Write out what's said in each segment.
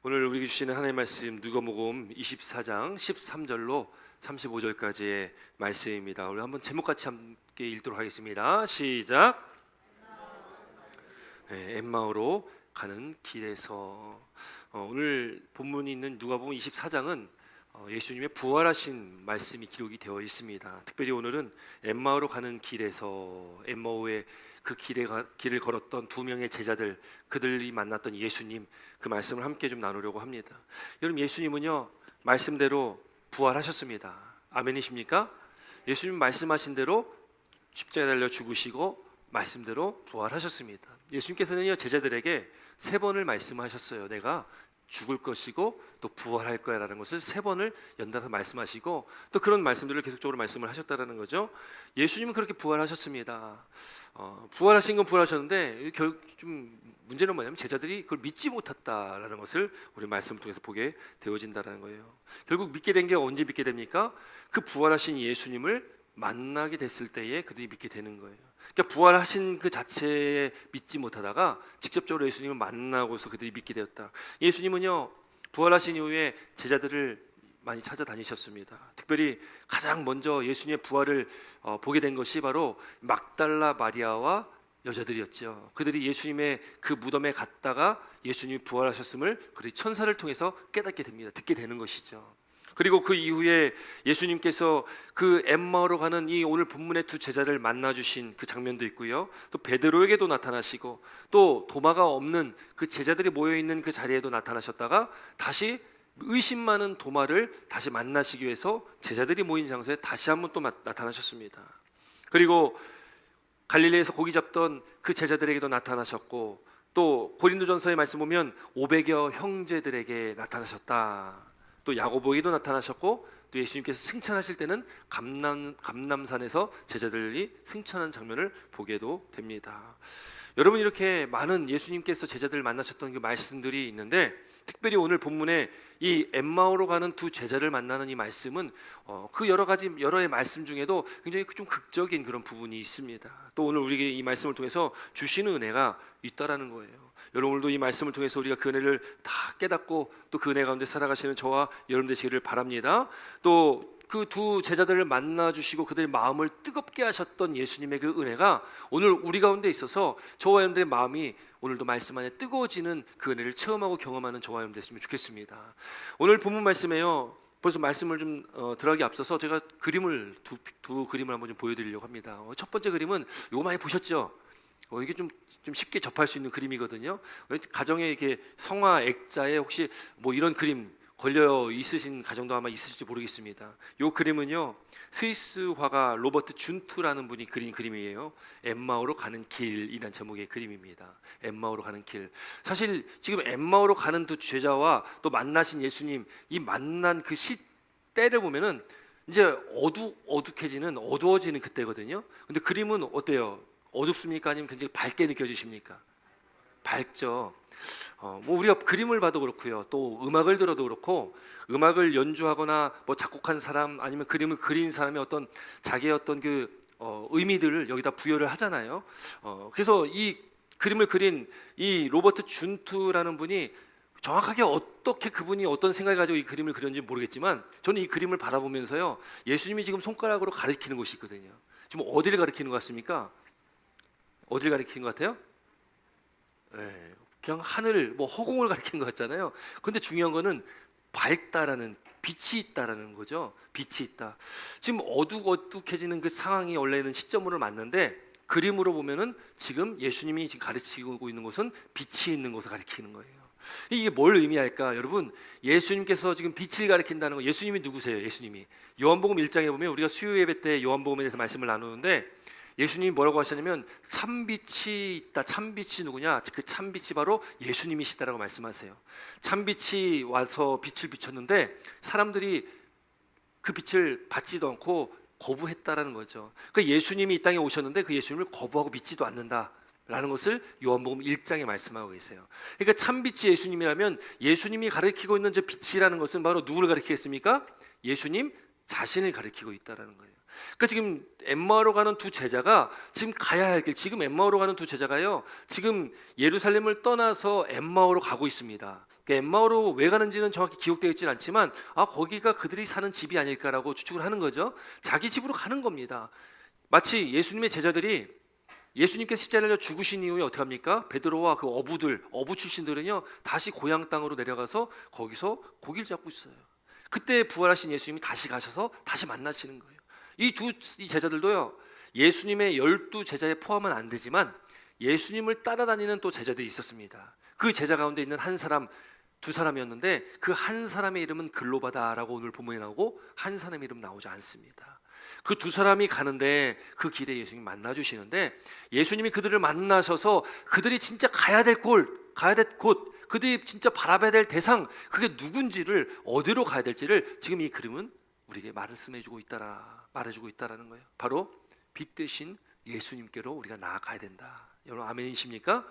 오늘 우리에게 주시는 하나님의 말씀 누가복음 24장 13절로 35절까지의 말씀입니다. 우리 한번 제목같이 함께 읽도록 하겠습니다. 시작. 엠마오로 가는 길에서 오늘 본문이 있는 누가복음 24장은 예수님의 부활하신 말씀이 기록이 되어 있습니다. 특별히 오늘은 엠마오로 가는 길에서 엠마오의 그 길을 걸었던 두 명의 제자들, 그들이 만났던 예수님, 그 말씀을 함께 좀 나누려고 합니다. 여러분, 예수님은요 말씀대로 부활하셨습니다. 아멘이십니까? 예수님 말씀하신 대로 십자가에 달려 죽으시고 말씀대로 부활하셨습니다. 예수님께서는요 제자들에게 3번을 말씀하셨어요. 내가 죽을 것이고 또 부활할 거야 라는 것을 3번을 연달아서 말씀하시고 또 그런 말씀들을 계속적으로 말씀을 하셨다라는 거죠. 예수님은 그렇게 부활하셨습니다. 부활하신 건 부활하셨는데 좀 문제는 뭐냐면 제자들이 그걸 믿지 못했다라는 것을 우리 말씀을 통해서 보게 되어진다는 거예요. 결국 믿게 된 게 언제 믿게 됩니까? 그 부활하신 예수님을 만나게 됐을 때에 그들이 믿게 되는 거예요. 그러니까 부활하신 그 자체에 믿지 못하다가 직접적으로 예수님을 만나고서 그들이 믿게 되었다. 예수님은요 부활하신 이후에 제자들을 많이 찾아다니셨습니다. 특별히 가장 먼저 예수님의 부활을 보게 된 것이 바로 막달라 마리아와 여자들이었죠. 그들이 예수님의 그 무덤에 갔다가 예수님이 부활하셨음을 그들이 천사를 통해서 깨닫게 됩니다. 듣게 되는 것이죠. 그리고 그 이후에 예수님께서 그 엠마오로 가는 이 오늘 본문의 두 제자를 만나주신 그 장면도 있고요. 또 베드로에게도 나타나시고 또 도마가 없는 그 제자들이 모여있는 그 자리에도 나타나셨다가 다시 의심 많은 도마를 다시 만나시기 위해서 제자들이 모인 장소에 다시 한번 또 나타나셨습니다. 그리고 갈릴리에서 고기 잡던 그 제자들에게도 나타나셨고 또 고린도전서의 말씀 보면 500여 형제들에게 나타나셨다. 또 야고보에게도 나타나셨고 또 예수님께서 승천하실 때는 감남산에서 제자들이 승천한 장면을 보게도 됩니다. 여러분, 이렇게 많은 예수님께서 제자들을 만나셨던 그 말씀들이 있는데 특별히 오늘 본문에 이 엠마오로 가는 두 제자를 만나는 이 말씀은 그 여러의 말씀 중에도 굉장히 좀 극적인 그런 부분이 있습니다. 또 오늘 우리에게 이 말씀을 통해서 주시는 은혜가 있다라는 거예요. 여러분, 오늘도 이 말씀을 통해서 우리가 그 은혜를 다 깨닫고 또 그 은혜 가운데 살아가시는 저와 여러분 되시기를 바랍니다. 또 그 두 제자들을 만나주시고 그들의 마음을 뜨겁게 하셨던 예수님의 그 은혜가 오늘 우리 가운데 있어서 저와 여러분들의 마음이 오늘도 말씀 안에 뜨거워지는 그 은혜를 체험하고 경험하는 저와 여러분 됐으면 좋겠습니다. 오늘 본문 말씀에요, 벌써 말씀을 좀 들어가기 앞서서 제가 그림을 두 그림을 한번 좀 보여드리려고 합니다. 첫 번째 그림은 이거 많이 보셨죠? 이게 좀 쉽게 접할 수 있는 그림이거든요. 가정에 이렇게 성화 액자에 혹시 뭐 이런 그림 걸려 있으신 가정도 아마 있으실지 모르겠습니다. 이 그림은요 스위스 화가 로버트 준투라는 분이 그린 그림이에요. 엠마오로 가는 길이라는 제목의 그림입니다. 엠마오로 가는 길. 사실 지금 엠마오로 가는 두 제자와 또 만나신 예수님, 이 만난 그 시때를 보면은 이제 어둑해지는 어두워지는 그때거든요. 근데 그림은 어때요? 어둡습니까? 아니면 굉장히 밝게 느껴지십니까? 밝죠. 뭐 우리가 그림을 봐도 그렇고요. 또 음악을 들어도 그렇고 음악을 연주하거나 뭐 작곡한 사람 아니면 그림을 그린 사람의 어떤 자기의 어떤 그 의미들을 여기다 부여를 하잖아요. 그래서 이 그림을 그린 이 로버트 준투라는 분이 정확하게 어떻게 그분이 어떤 생각을 가지고 이 그림을 그렸는지 모르겠지만 저는 이 그림을 바라보면서요 예수님이 지금 손가락으로 가리키는 곳이 있거든요. 지금 어디를 가리키는 것 같습니까? 어디를 가리키는 것 같아요? 네, 그냥 하늘, 뭐 허공을 가리키는 것 같잖아요. 근데 중요한 거는 밝다라는, 빛이 있다라는 거죠. 빛이 있다. 지금 어둑어둑해지는 그 상황이 원래는 시점으로 맞는데 그림으로 보면은 지금 예수님이 지금 가르치고 있는 곳은 빛이 있는 곳을 가리키는 거예요. 이게 뭘 의미할까? 여러분, 예수님께서 지금 빛을 가리킨다는 거, 예수님이 누구세요? 예수님이 요한복음 1장에 보면 우리가 수요 예배 때 요한복음에 대해서 말씀을 나누는데 예수님이 뭐라고 하셨냐면 참빛이 있다. 참빛이 누구냐? 그 참빛이 바로 예수님이시다라고 말씀하세요. 참빛이 와서 빛을 비췄는데 사람들이 그 빛을 받지도 않고 거부했다라는 거죠. 그러니까 예수님이 이 땅에 오셨는데 그 예수님을 거부하고 믿지도 않는다라는 것을 요한복음 1장에 말씀하고 계세요. 그러니까 참빛이 예수님이라면 예수님이 가리키고 있는 저 빛이라는 것은 바로 누구를 가리키겠습니까? 예수님 자신을 가리키고 있다라는 거예요. 그러니까 지금 엠마오로 가는 두 제자가 지금 가야 할 길, 지금 엠마오로 가는 두 제자가요, 지금 예루살렘을 떠나서 엠마오로 가고 있습니다. 그러니까 엠마오로 왜 가는지는 정확히 기록되어 있지는 않지만 거기가 그들이 사는 집이 아닐까라고 추측을 하는 거죠. 자기 집으로 가는 겁니다. 마치 예수님의 제자들이 예수님께서 십자가에 죽으신 이후에 어떻게 합니까? 베드로와 그 어부 출신들은요, 다시 고향 땅으로 내려가서 거기서 고기를 잡고 있어요. 그때 부활하신 예수님이 다시 가셔서 다시 만나시는 거예요. 이 제자들도요, 예수님의 12 제자에 포함은 안 되지만 예수님을 따라다니는 또 제자들이 있었습니다. 그 제자 가운데 있는 한 사람, 두 사람이었는데 그 한 사람의 이름은 글로바다라고 오늘 본문에 나오고 한 사람의 이름 나오지 않습니다. 그 두 사람이 가는데 그 길에 예수님이 만나 주시는데, 예수님이 그들을 만나셔서 그들이 진짜 가야 될 곳, 그들이 진짜 바라봐야 될 대상, 그게 누군지를, 어디로 가야 될지를 지금 이 그림은 우리에게 말씀해주고 있다라는 거예요. 바로 빛 대신 예수님께로 우리가 나아가야 된다. 여러분 아멘이십니까?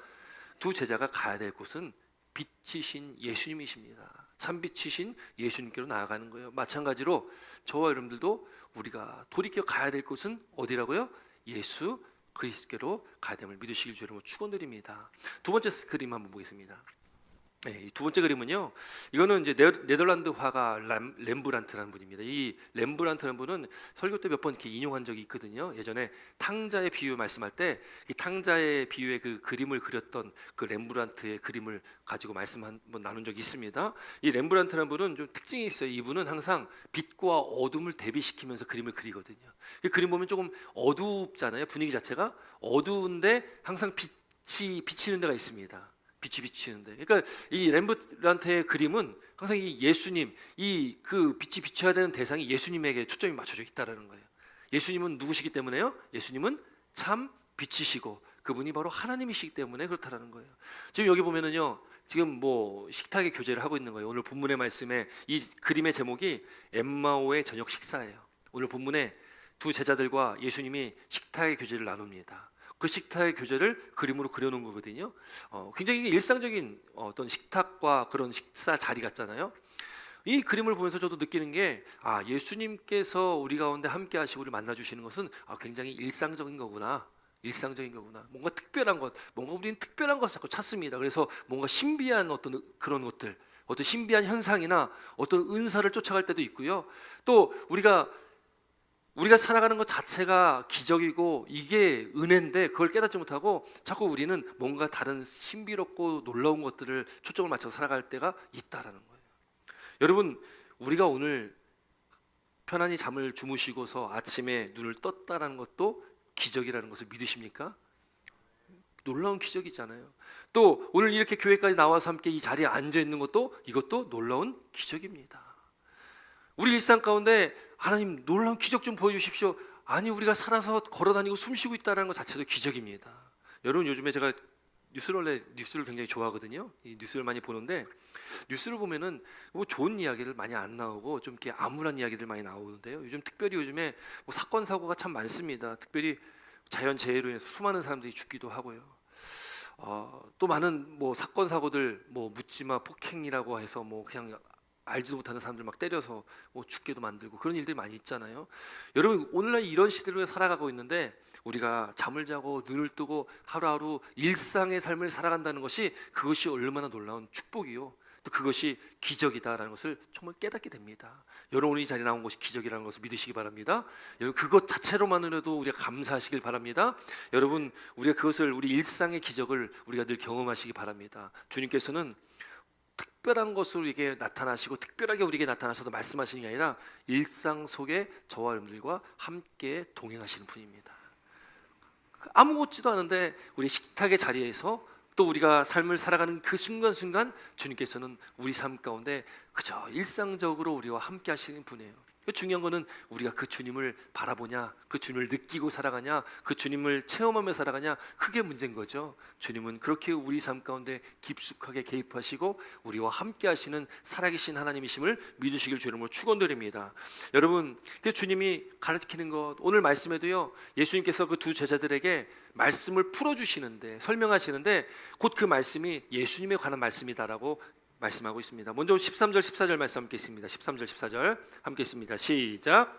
두 제자가 가야 될 곳은 빛이신 예수님이십니다. 참빛이신 예수님께로 나아가는 거예요. 마찬가지로 저와 여러분들도 우리가 돌이켜 가야 될 곳은 어디라고요? 예수 그리스도께로 가야 됨을 믿으시길 주로 축원드립니다. 두 번째 그림 한번 보겠습니다. 이 두 번째 그림은요, 이거는 이제 네덜란드 화가 렘브란트라는 분입니다. 이 렘브란트라는 분은 설교 때 몇 번 이렇게 인용한 적이 있거든요. 예전에 탕자의 비유 말씀할 때 이 탕자의 비유의 그 그림을 그렸던 그 렘브란트의 그림을 가지고 말씀 한번 나눈 적이 있습니다. 이 렘브란트라는 분은 좀 특징이 있어요. 이분은 항상 빛과 어둠을 대비시키면서 그림을 그리거든요. 이 그림 보면 조금 어둡잖아요. 분위기 자체가 어두운데 항상 빛이 비치는 데가 있습니다. 빛이 비치는데, 그러니까 이 렘브란트의 그림은 항상 이 예수님, 이 그 빛이 비춰야 되는 대상이 예수님에게 초점이 맞춰져 있다라는 거예요. 예수님은 누구시기 때문에요? 예수님은 참 빛이시고 그분이 바로 하나님이시기 때문에 그렇다라는 거예요. 지금 여기 보면은요, 지금 뭐 식탁의 교제를 하고 있는 거예요. 오늘 본문의 말씀에 이 그림의 제목이 엠마오의 저녁 식사예요. 오늘 본문에 두 제자들과 예수님이 식탁의 교제를 나눕니다. 그 식탁의 교제를 그림으로 그려놓은 거거든요. 굉장히 일상적인 어떤 식탁과 그런 식사 자리 같잖아요. 이 그림을 보면서 저도 느끼는 게, 예수님께서 우리 가운데 함께 하시고 우리 만나주시는 것은 굉장히 일상적인 거구나. 뭔가 특별한 것, 뭔가 우리는 특별한 것을 자꾸 찾습니다. 그래서 뭔가 신비한 어떤 그런 것들, 어떤 신비한 현상이나 어떤 은사를 쫓아갈 때도 있고요. 또 우리가 살아가는 것 자체가 기적이고 이게 은혜인데 그걸 깨닫지 못하고 자꾸 우리는 뭔가 다른 신비롭고 놀라운 것들을 초점을 맞춰서 살아갈 때가 있다라는 거예요. 여러분, 우리가 오늘 편안히 잠을 주무시고서 아침에 눈을 떴다라는 것도 기적이라는 것을 믿으십니까? 놀라운 기적이잖아요. 또 오늘 이렇게 교회까지 나와서 함께 이 자리에 앉아 있는 것도, 이것도 놀라운 기적입니다. 우리 일상 가운데 하나님 놀라운 기적 좀 보여주십시오. 아니, 우리가 살아서 걸어다니고 숨쉬고 있다는 것 자체도 기적입니다. 여러분, 요즘에 제가 뉴스를 굉장히 좋아하거든요. 이 뉴스를 많이 보는데, 뉴스를 보면은 뭐 좋은 이야기를 많이 안 나오고 좀 이렇게 암울한 이야기들 많이 나오는데요. 특별히 요즘에 뭐 사건 사고가 참 많습니다. 특별히 자연재해로 인해서 수많은 사람들이 죽기도 하고요. 또 많은 뭐 사건 사고들, 뭐 묻지마 폭행이라고 해서 뭐 그냥 알지도 못하는 사람들 막 때려서 뭐 죽게도 만들고 그런 일들이 많이 있잖아요. 여러분, 오늘날 이런 시대로 살아가고 있는데 우리가 잠을 자고 눈을 뜨고 하루하루 일상의 삶을 살아간다는 것이, 그것이 얼마나 놀라운 축복이요, 또 그것이 기적이다라는 것을 정말 깨닫게 됩니다. 여러분, 오늘 이 자리에 나온 것이 기적이라는 것을 믿으시기 바랍니다. 여러분, 그것 자체로만으로도 우리가 감사하시길 바랍니다. 여러분, 우리가 그것을, 우리 일상의 기적을 우리가 늘 경험하시기 바랍니다. 주님께서는 특별한 것으로 우리에게 나타나시고 특별하게 우리에게 나타나셔서 말씀하시는 게 아니라 일상 속에 저와 여러분들과 함께 동행하시는 분입니다. 아무것지도 않은데 우리 식탁의 자리에서 또 우리가 삶을 살아가는 그 순간순간 주님께서는 우리 삶 가운데 그저 일상적으로 우리와 함께 하시는 분이에요. 중요한 거는 우리가 그 주님을 바라보냐, 그 주님을 느끼고 살아가냐, 그 주님을 체험하며 살아가냐, 그게 문제인 거죠. 주님은 그렇게 우리 삶 가운데 깊숙하게 개입하시고 우리와 함께 하시는 살아계신 하나님이심을 믿으시길 주님으로 축원드립니다. 여러분, 그 주님이 가르치는 것, 오늘 말씀에도요, 예수님께서 그 두 제자들에게 말씀을 풀어주시는데, 설명하시는데 곧 그 말씀이 예수님에 관한 말씀이다라고 말씀하고 있습니다. 먼저 13절 14절 말씀 함께 있습니다. 13절 14절 함께 있습니다. 시작.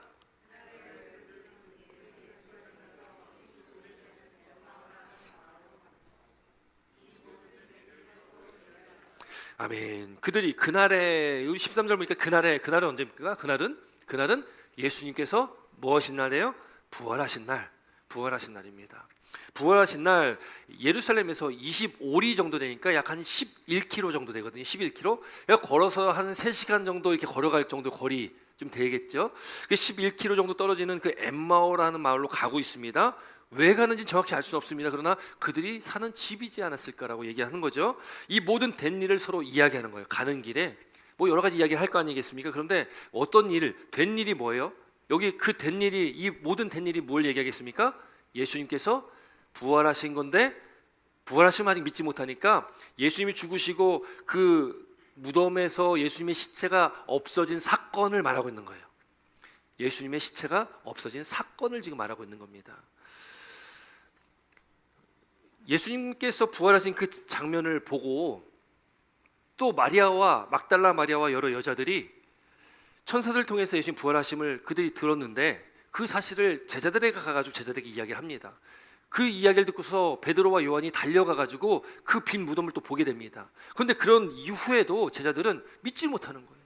아멘. 그들이 그날에 13절 보니까 그날은 언제입니까? 그날은 예수님께서 무엇인 날이에요? 부활하신 날입니다. 부활하신 날 예루살렘에서 25리 정도 되니까 약 한 11km 정도 되거든요. 11km. 그러니까 걸어서 한 3시간 정도 이렇게 걸어갈 정도 거리 좀 되겠죠. 11km 정도 떨어지는 그 엠마오라는 마을로 가고 있습니다. 왜 가는지 정확히 알 수는 없습니다. 그러나 그들이 사는 집이지 않았을까라고 얘기하는 거죠. 이 모든 된 일을 서로 이야기하는 거예요. 가는 길에 뭐 여러 가지 이야기를 할 거 아니겠습니까? 그런데 어떤 일, 된 일이 뭐예요? 여기 그 된 일이, 이 모든 된 일이 뭘 얘기하겠습니까? 예수님께서 부활하신 건데 부활하시면 아직 믿지 못하니까 예수님이 죽으시고 그 무덤에서 예수님의 시체가 없어진 사건을 말하고 있는 거예요. 예수님의 시체가 없어진 사건을 지금 말하고 있는 겁니다. 예수님께서 부활하신 그 장면을 보고 또 마리아와 막달라 마리아와 여러 여자들이 천사들 통해서 예수님 부활하심을 그들이 들었는데 그 사실을 제자들에게 가가지고 제자들에게 이야기를 합니다. 그 이야기를 듣고서 베드로와 요한이 달려가가지고 그 빈 무덤을 또 보게 됩니다. 그런데 그런 이후에도 제자들은 믿지 못하는 거예요.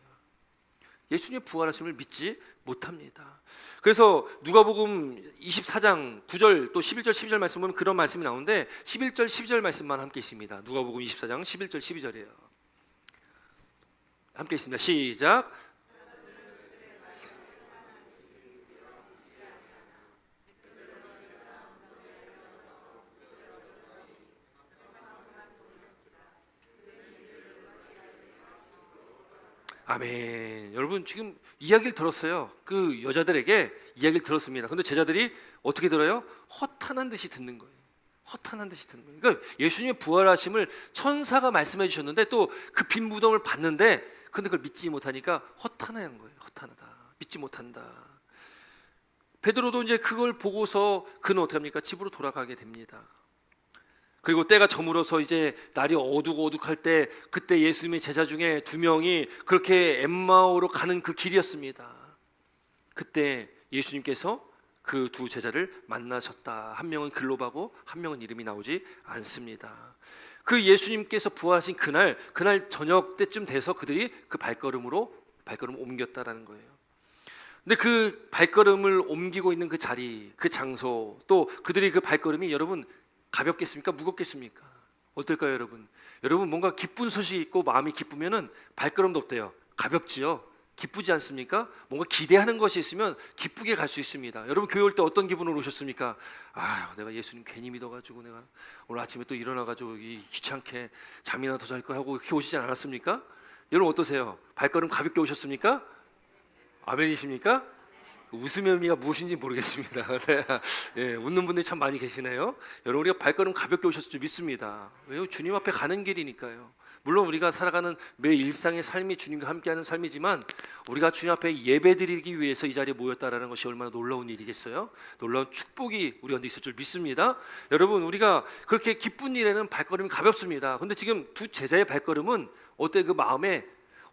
예수님의 부활하심을 믿지 못합니다. 그래서 누가복음 24장 9절 또 11절 12절 말씀 보면 그런 말씀이 나오는데 11절 12절 말씀만 함께 있습니다. 누가복음 24장 11절 12절이에요. 함께 있습니다. 시작. 아멘. 여러분 지금 이야기를 들었어요. 그 여자들에게 이야기를 들었습니다. 근데 제자들이 어떻게 들어요? 허탄한 듯이 듣는 거예요. 허탄한 듯이 듣는 거예요. 그러니까 예수님의 부활하심을 천사가 말씀해 주셨는데 또 그 빈 무덤을 봤는데 근데 그걸 믿지 못하니까 허탄한 거예요. 허탄하다. 믿지 못한다. 베드로도 이제 그걸 보고서 그는 어떻게 합니까? 집으로 돌아가게 됩니다. 그리고 때가 저물어서 이제 날이 어둑어둑할 때 그때 예수님의 제자 중에 2명이 그렇게 엠마오로 가는 그 길이었습니다. 그때 예수님께서 그 2 제자를 만나셨다. 한 명은 글로바고 한 명은 이름이 나오지 않습니다. 그 예수님께서 부활하신 그날 저녁 때쯤 돼서 그들이 그 발걸음을 옮겼다라는 거예요. 근데 그 발걸음을 옮기고 있는 그 자리, 그 장소, 또 그들이 그 발걸음이 여러분 가볍겠습니까? 무겁겠습니까? 어떨까요, 여러분? 여러분 뭔가 기쁜 소식이 있고 마음이 기쁘면은 발걸음도 어때요? 가볍지요? 기쁘지 않습니까? 뭔가 기대하는 것이 있으면 기쁘게 갈 수 있습니다. 여러분 교회 올 때 어떤 기분으로 오셨습니까? 내가 예수님 괜히 믿어가지고 내가 오늘 아침에 또 일어나가지고 귀찮게 잠이나 더 잘 걸 하고 이렇게 오시지 않았습니까? 여러분 어떠세요? 발걸음 가볍게 오셨습니까? 아멘이십니까? 웃음의 의미가 무엇인지 모르겠습니다. 네, 웃는 분들이 참 많이 계시네요. 여러분 우리가 발걸음 가볍게 오셨을 줄 믿습니다. 왜요? 주님 앞에 가는 길이니까요. 물론 우리가 살아가는 매 일상의 삶이 주님과 함께하는 삶이지만 우리가 주님 앞에 예배드리기 위해서 이 자리에 모였다라는 것이 얼마나 놀라운 일이겠어요? 놀라운 축복이 우리 가운데 있을 줄 믿습니다. 여러분 우리가 그렇게 기쁜 일에는 발걸음이 가볍습니다. 그런데 지금 2 제자의 발걸음은 어때? 그 마음에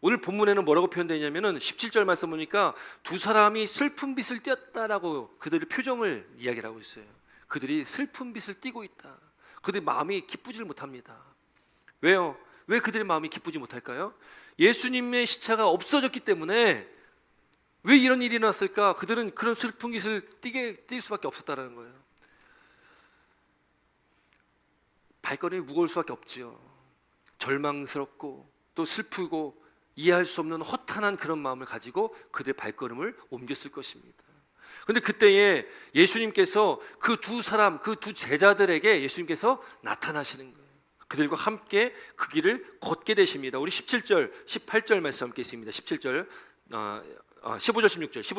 오늘 본문에는 뭐라고 표현되어 있냐면은 17절 말씀 보니까 2 사람이 슬픈 빛을 띄었다라고 그들의 표정을 이야기를 하고 있어요. 그들이 슬픈 빛을 띠고 있다. 그들의 마음이 기쁘지를 못합니다. 왜요? 왜 그들의 마음이 기쁘지 못할까요? 예수님의 시체가 없어졌기 때문에 왜 이런 일이 났을까? 그들은 그런 슬픈 빛을 띌 수밖에 없었다는 거예요. 발걸음이 무거울 수밖에 없지요. 절망스럽고 또 슬프고 이해할 수 없는 허탄한 그런 마음을 가지고 그들의 발걸음을 옮겼을 것입니다. 그런데 그때에 예수님께서 그 2 사람, 그 2 제자들에게 예수님께서 나타나시는 거예요. 그들과 함께 그 길을 걷게 되십니다. 우리 17절, 18절 말씀 함께 있습니다. 17절, 15절,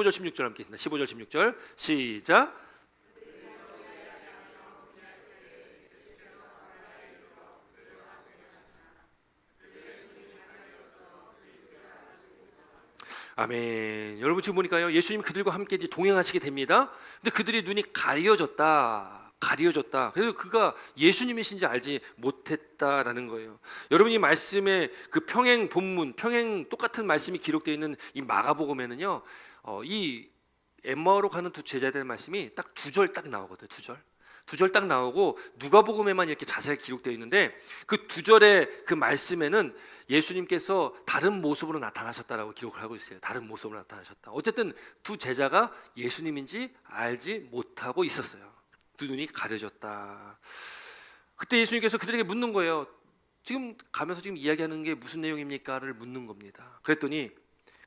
16절 함께 있습니다. 15절, 16절 시작. 아멘. 여러분 지금 보니까요, 예수님 그들과 함께 이제 동행하시게 됩니다. 근데 그들이 눈이 가려졌다. 그래서 그가 예수님이신지 알지 못했다라는 거예요. 여러분이 말씀에 그 평행 본문, 똑같은 말씀이 기록되어 있는 이 마가복음에는요, 이 엠마오로 가는 2 제자들의 말씀이 딱 2절 딱 나오거든요. 2절 딱 나오고 누가복음에만 이렇게 자세히 기록되어 있는데 그 2절의 그 말씀에는 예수님께서 다른 모습으로 나타나셨다라고 기록을 하고 있어요. 다른 모습으로 나타나셨다. 어쨌든 두 제자가 예수님인지 알지 못하고 있었어요. 두 눈이 가려졌다. 그때 예수님께서 그들에게 묻는 거예요. 지금 가면서 지금 이야기하는 게 무슨 내용입니까?를 묻는 겁니다. 그랬더니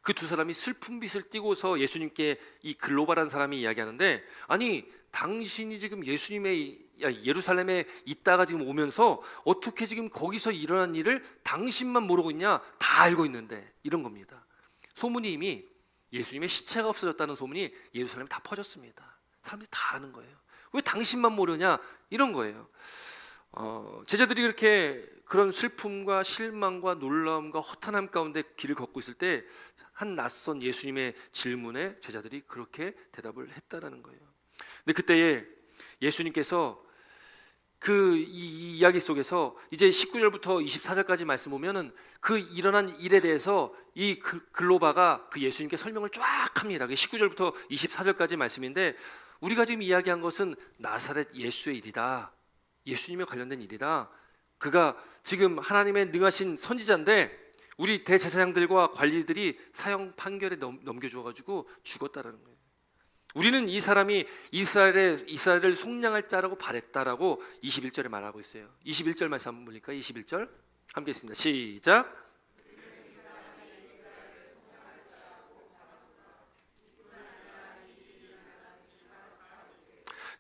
그 두 사람이 슬픈 빛을 띠고서 예수님께, 이 글로바라는 사람이 이야기하는데, 아니 당신이 지금 예루살렘에 있다가 지금 오면서 어떻게 지금 거기서 일어난 일을 당신만 모르고 있냐? 다 알고 있는데, 이런 겁니다. 소문이 이미 예수님의 시체가 없어졌다는 소문이 예루살렘에 다 퍼졌습니다. 사람들이 다 아는 거예요. 왜 당신만 모르냐? 이런 거예요. 제자들이 그렇게 그런 슬픔과 실망과 놀라움과 허탄함 가운데 길을 걷고 있을 때 한 낯선 예수님의 질문에 제자들이 그렇게 대답을 했다라는 거예요. 근데 그때에 예수님께서 이 이야기 속에서 이제 19절부터 24절까지 말씀 보면은 그 일어난 일에 대해서 이 글로바가 그 예수님께 설명을 쫙 합니다. 19절부터 24절까지 말씀인데, 우리가 지금 이야기한 것은 나사렛 예수의 일이다. 예수님에 관련된 일이다. 그가 지금 하나님의 능하신 선지자인데 우리 대제사장들과 관리들이 사형 판결에 넘겨주어가지고 죽었다라는 거예요. 우리는 이 사람이 이스라엘을 속량할 자라고 바랬다라고 21절에 말하고 있어요. 21절 말씀 한번 보니까 21절 함께 있습니다. 시작.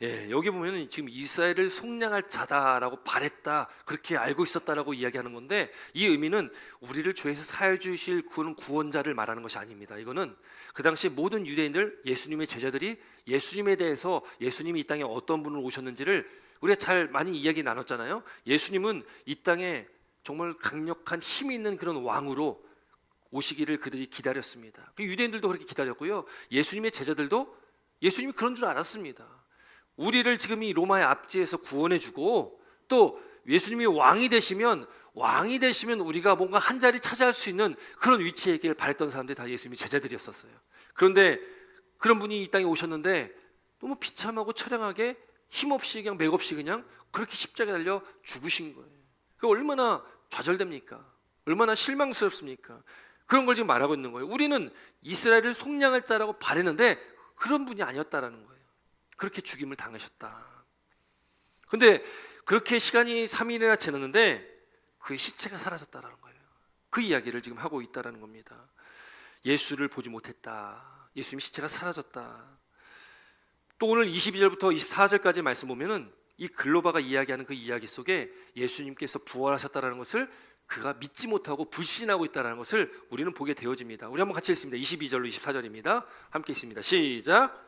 예, 여기 보면은 지금 이스라엘을 속량할 자다라고 바랬다, 그렇게 알고 있었다라고 이야기하는 건데, 이 의미는 우리를 죄에서 사해 주실 구원자를 말하는 것이 아닙니다. 이거는 그 당시 모든 유대인들, 예수님의 제자들이 예수님에 대해서, 예수님이 이 땅에 어떤 분으로 오셨는지를 우리가 잘 많이 이야기 나눴잖아요. 예수님은 이 땅에 정말 강력한 힘이 있는 그런 왕으로 오시기를 그들이 기다렸습니다. 유대인들도 그렇게 기다렸고요. 예수님의 제자들도 예수님이 그런 줄 알았습니다. 우리를 지금 이 로마의 압제에서 구원해주고, 또 예수님이 왕이 되시면 우리가 뭔가 한 자리 차지할 수 있는 그런 위치에 있기를 바랬던 사람들이 다 예수님의 제자들이었었어요. 그런데 그런 분이 이 땅에 오셨는데 너무 비참하고 처량하게 힘없이 그냥 맥없이 그냥 그렇게 십자가에 달려 죽으신 거예요. 그 얼마나 좌절됩니까? 얼마나 실망스럽습니까? 그런 걸 지금 말하고 있는 거예요. 우리는 이스라엘을 속량할 자라고 바랬는데 그런 분이 아니었다라는 거예요. 그렇게 죽임을 당하셨다. 근데 그렇게 시간이 3일이나 지났는데 그의 시체가 사라졌다라는 거예요. 그 이야기를 지금 하고 있다라는 겁니다. 예수를 보지 못했다. 예수님 시체가 사라졌다. 또 오늘 22절부터 24절까지 말씀 보면은 이 글로바가 이야기하는 그 이야기 속에 예수님께서 부활하셨다라는 것을 그가 믿지 못하고 불신하고 있다는 것을 우리는 보게 되어집니다. 우리 한번 같이 읽습니다. 22절로 24절입니다. 함께 읽습니다. 시작.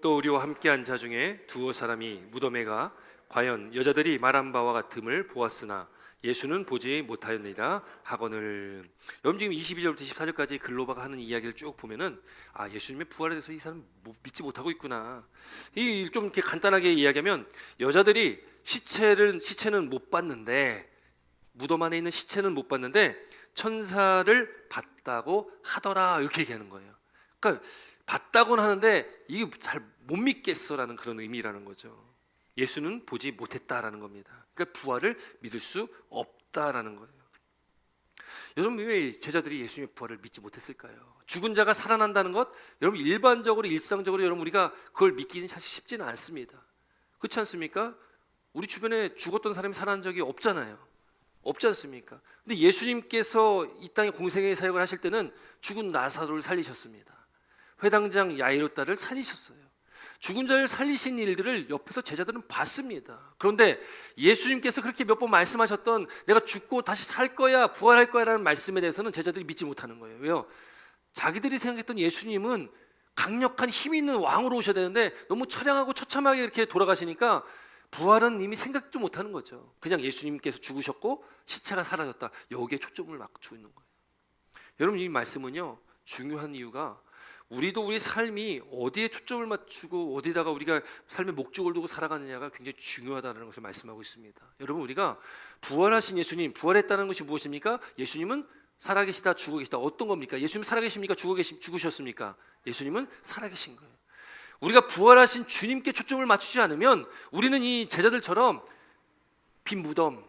또 우리와 함께한 자 중에 두어 사람이 무덤에 가 과연 여자들이 말한 바와 같음을 보았으나 예수는 보지 못하였느니라 하거늘. 여러분 지금 22절부터 24절까지 글로바가 하는 이야기를 쭉 보면은 예수님의 부활에 대해서 이 사람 믿지 못하고 있구나. 이 좀 이렇게 간단하게 이야기하면, 여자들이 시체는 못 봤는데, 무덤 안에 있는 시체는 못 봤는데 천사를 봤다고 하더라, 이렇게 얘기하는 거예요. 그러니까 봤다고는 하는데 이게 잘 못 믿겠어라는 그런 의미라는 거죠. 예수는 보지 못했다라는 겁니다. 그러니까 부활을 믿을 수 없다라는 거예요. 여러분 왜 제자들이 예수님의 부활을 믿지 못했을까요? 죽은 자가 살아난다는 것, 여러분 일반적으로 일상적으로 여러분 우리가 그걸 믿기는 사실 쉽지는 않습니다. 그렇지 않습니까? 우리 주변에 죽었던 사람이 살아난 적이 없잖아요. 없지 않습니까? 근데 예수님께서 이 땅에 공생의 사역을 하실 때는 죽은 나사로를 살리셨습니다. 회당장 야이로따를 살리셨어요. 죽은 자를 살리신 일들을 옆에서 제자들은 봤습니다. 그런데 예수님께서 그렇게 몇 번 말씀하셨던 내가 죽고 다시 살 거야, 부활할 거야 라는 말씀에 대해서는 제자들이 믿지 못하는 거예요. 왜요? 자기들이 생각했던 예수님은 강력한 힘이 있는 왕으로 오셔야 되는데 너무 처량하고 처참하게 이렇게 돌아가시니까 부활은 이미 생각도 못하는 거죠. 그냥 예수님께서 죽으셨고 시체가 사라졌다, 여기에 초점을 맞추고 있는 거예요. 여러분 이 말씀은요 중요한 이유가, 우리도 우리 삶이 어디에 초점을 맞추고 어디다가 우리가 삶의 목적을 두고 살아가느냐가 굉장히 중요하다는 것을 말씀하고 있습니다. 여러분 우리가 부활하신 예수님, 부활했다는 것이 무엇입니까? 예수님은 살아계시다 죽어 계시다 어떤 겁니까? 예수님 살아계십니까? 죽으셨습니까? 예수님은 살아계신 거예요. 우리가 부활하신 주님께 초점을 맞추지 않으면 우리는 이 제자들처럼 빈 무덤,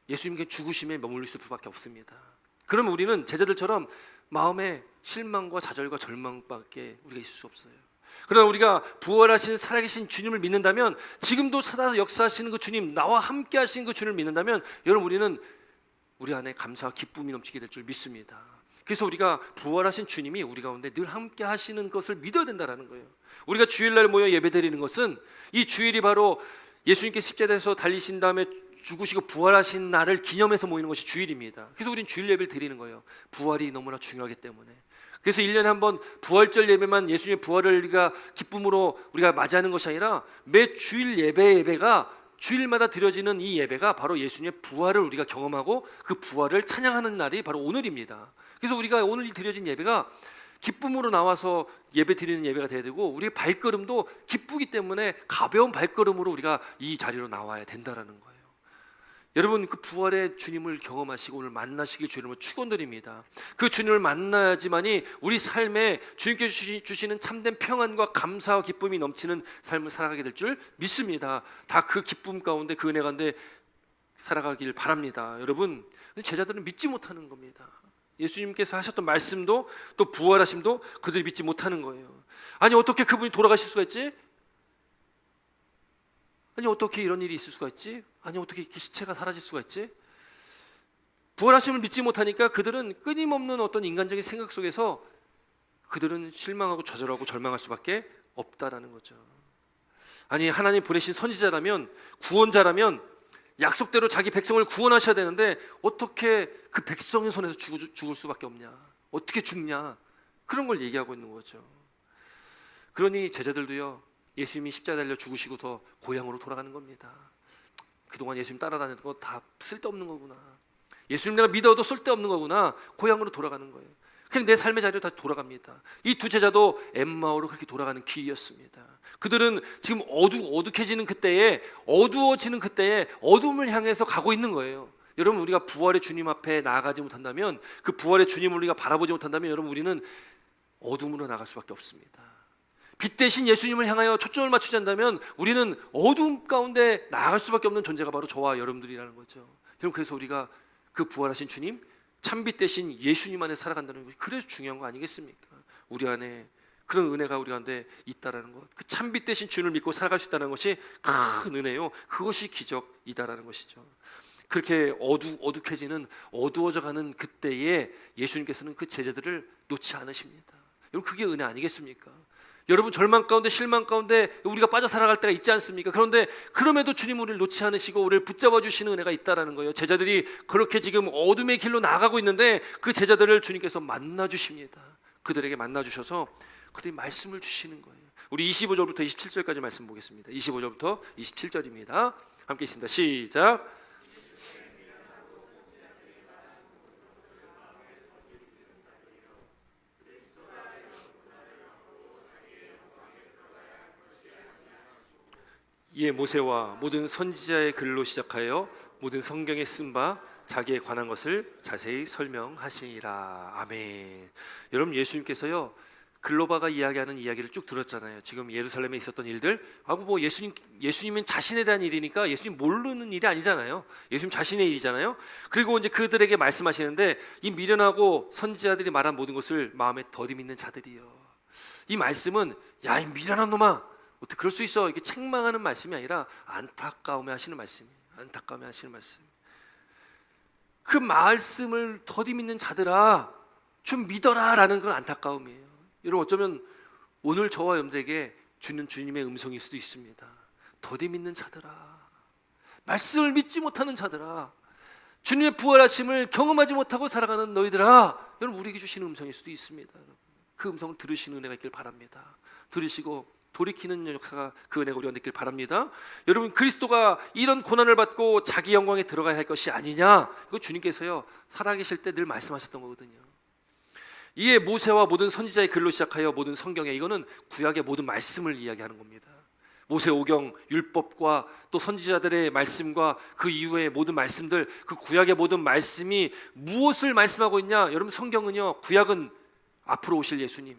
예수님께 죽으심에 머물릴 수밖에 없습니다. 그럼 우리는 제자들처럼 마음에 실망과 좌절과 절망밖에 우리가 있을 수 없어요. 그러나 우리가 부활하신 살아계신 주님을 믿는다면, 지금도 살아서 역사하시는 그 주님, 나와 함께 하시는 그 주님을 믿는다면, 여러분 우리는 우리 안에 감사와 기쁨이 넘치게 될 줄 믿습니다. 그래서 우리가 부활하신 주님이 우리 가운데 늘 함께 하시는 것을 믿어야 된다는 거예요. 우리가 주일날 모여 예배드리는 것은, 이 주일이 바로 예수님께 십자가에서 달리신 다음에 죽으시고 부활하신 날을 기념해서 모이는 것이 주일입니다. 그래서 우리는 주일 예배를 드리는 거예요. 부활이 너무나 중요하기 때문에. 그래서 1년에 한 번 부활절 예배만, 예수님의 부활을 우리가 기쁨으로 우리가 맞이하는 것이 아니라, 매 주일 예배가 주일마다 드려지는 이 예배가 바로 예수님의 부활을 우리가 경험하고 그 부활을 찬양하는 날이 바로 오늘입니다. 그래서 우리가 오늘 드려진 예배가 기쁨으로 나와서 예배 드리는 예배가 돼야 되고, 우리의 발걸음도 기쁘기 때문에 가벼운 발걸음으로 우리가 이 자리로 나와야 된다라는 거예요. 여러분, 그 부활의 주님을 경험하시고 오늘 만나시길 주님을 축원드립니다. 그 주님을 만나야지만이 우리 삶에 주님께 주시는 참된 평안과 감사와 기쁨이 넘치는 삶을 살아가게 될 줄 믿습니다. 다 그 기쁨 가운데, 그 은혜 가운데 살아가길 바랍니다. 여러분, 제자들은 믿지 못하는 겁니다. 예수님께서 하셨던 말씀도 또 부활하심도 그들이 믿지 못하는 거예요. 아니, 어떻게 그분이 돌아가실 수가 있지? 아니, 어떻게 이런 일이 있을 수가 있지? 아니, 어떻게 이렇게 시체가 사라질 수가 있지? 부활하심을 믿지 못하니까 그들은 끊임없는 어떤 인간적인 생각 속에서 그들은 실망하고 좌절하고 절망할 수밖에 없다라는 거죠. 아니, 하나님 보내신 선지자라면, 구원자라면 약속대로 자기 백성을 구원하셔야 되는데 어떻게 그 백성의 손에서 죽을 수밖에 없냐? 어떻게 죽냐? 그런 걸 얘기하고 있는 거죠. 그러니 제자들도요, 예수님이 십자가에 달려 죽으시고서 고향으로 돌아가는 겁니다. 그동안 예수님 따라다니는 거 다 쓸데없는 거구나. 예수님 내가 믿어도 쓸데없는 거구나. 고향으로 돌아가는 거예요. 그냥 내 삶의 자리로 다시 돌아갑니다. 이 두 제자도 엠마오로 그렇게 돌아가는 길이었습니다. 그들은 지금 어둑해지는 그때에, 어두워지는 그때에 어둠을 향해서 가고 있는 거예요. 여러분, 우리가 부활의 주님 앞에 나아가지 못한다면, 그 부활의 주님을 우리가 바라보지 못한다면, 여러분 우리는 어둠으로 나갈 수밖에 없습니다. 빛 대신 예수님을 향하여 초점을 맞추지 않는다면 우리는 어둠 가운데 나아갈 수밖에 없는 존재가 바로 저와 여러분들이라는 거죠. 여러분, 그래서 우리가 그 부활하신 주님, 참빛 대신 예수님 안에 살아간다는 것이 그래서 중요한 거 아니겠습니까? 우리 안에 그런 은혜가 우리 가운데 있다라는 것, 그 참빛 대신 주님을 믿고 살아갈 수 있다는 것이 큰 은혜요, 그것이 기적이다라는 것이죠. 그렇게 어둑해지는, 어두워져가는 그때에 예수님께서는 그 제자들을 놓지 않으십니다. 여러분, 그게 은혜 아니겠습니까? 여러분, 절망 가운데, 실망 가운데 우리가 빠져 살아갈 때가 있지 않습니까? 그런데 그럼에도 주님 우리를 놓지 않으시고 우리를 붙잡아 주시는 은혜가 있다라는 거예요. 제자들이 그렇게 지금 어둠의 길로 나아가고 있는데 그 제자들을 주님께서 만나 주십니다. 그들에게 만나 주셔서 그들이 말씀을 주시는 거예요. 우리 25절부터 27절까지 말씀 보겠습니다. 25절부터 27절입니다. 함께 있습니다. 시작. 이에 모세와 모든 선지자의 글로 시작하여 모든 성경에 쓴 바 자기에 관한 것을 자세히 설명하시니라. 아멘. 여러분, 예수님께서요, 글로바가 이야기하는 이야기를 쭉 들었잖아요. 지금 예루살렘에 있었던 일들 하고, 뭐 예수님은 자신에 대한 일이니까 예수님 모르는 일이 아니잖아요. 예수님 자신의 일이잖아요. 그리고 이제 그들에게 말씀하시는데, 이 미련하고 선지자들이 말한 모든 것을 마음에 더디 믿는 자들이요. 이 말씀은, 야, 이 미련한 놈아, 어떻게 그럴 수 있어? 이렇게 책망하는 말씀이 아니라 안타까움에 하시는 말씀이에요. 안타까움에 하시는 말씀. 그 말씀을 더디 믿는 자들아, 좀 믿어라라는 건 안타까움이에요. 여러분, 어쩌면 오늘 저와 여러분들에게 주는 주님의 음성일 수도 있습니다. 더디 믿는 자들아, 말씀을 믿지 못하는 자들아, 주님의 부활하심을 경험하지 못하고 살아가는 너희들아, 여러분, 우리에게 주시는 음성일 수도 있습니다. 그 음성을 들으시는 은혜가 있길 바랍니다. 들으시고 돌이키는 역사가, 그 은혜가 우리가 있길 바랍니다. 여러분, 그리스도가 이런 고난을 받고 자기 영광에 들어가야 할 것이 아니냐, 이거 주님께서요 살아계실 때 늘 말씀하셨던 거거든요. 이에 모세와 모든 선지자의 글로 시작하여 모든 성경에, 이거는 구약의 모든 말씀을 이야기하는 겁니다. 모세오경 율법과 또 선지자들의 말씀과 그 이후의 모든 말씀들, 그 구약의 모든 말씀이 무엇을 말씀하고 있냐? 여러분, 성경은요, 구약은 앞으로 오실 예수님,